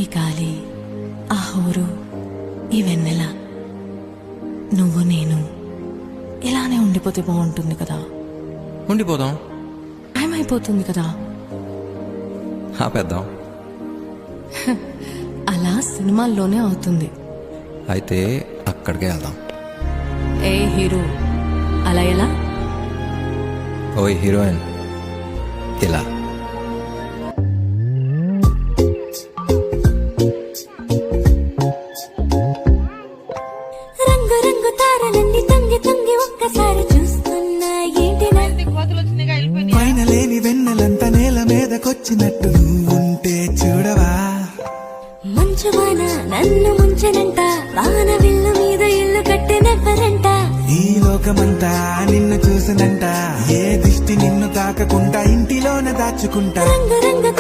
ఈ గాలి, ఆ హోరు, ఈ వెన్నెల, నువ్వు నేను ఇలానే ఉండిపోతే బాగుంటుంది కదా. ఉండిపోదాం. టైం అయిపోతుంది కదా. ఆపేద్దాం. అలా సినిమాల్లోనే అవుతుంది. అయితే అక్కడికే వెళ్దాం. ఏ హీరో, అలా ఎలా? ఓయ్ హీరోయిన్, ఇలా. రంగు రంగు తారలన్నీ తొంగి తొంగి ఒక్కసారి చూస్తున్నా ఏంటి పైన లేని వెన్నెలంతా నేల మీదకొచ్చినట్టు నువ్వుంటే చూడవా. మంచువాన నన్ను ముంచెనంట, వాన విల్లు మీద ఇల్లు కట్టినెవ్వరంట. ఈ లోకమంతా నిన్ను చూసినంట, ఏ దిష్టి నిన్ను తాకకుండా ఇంటిలోన దాచుకుంటా. రంగు రంగు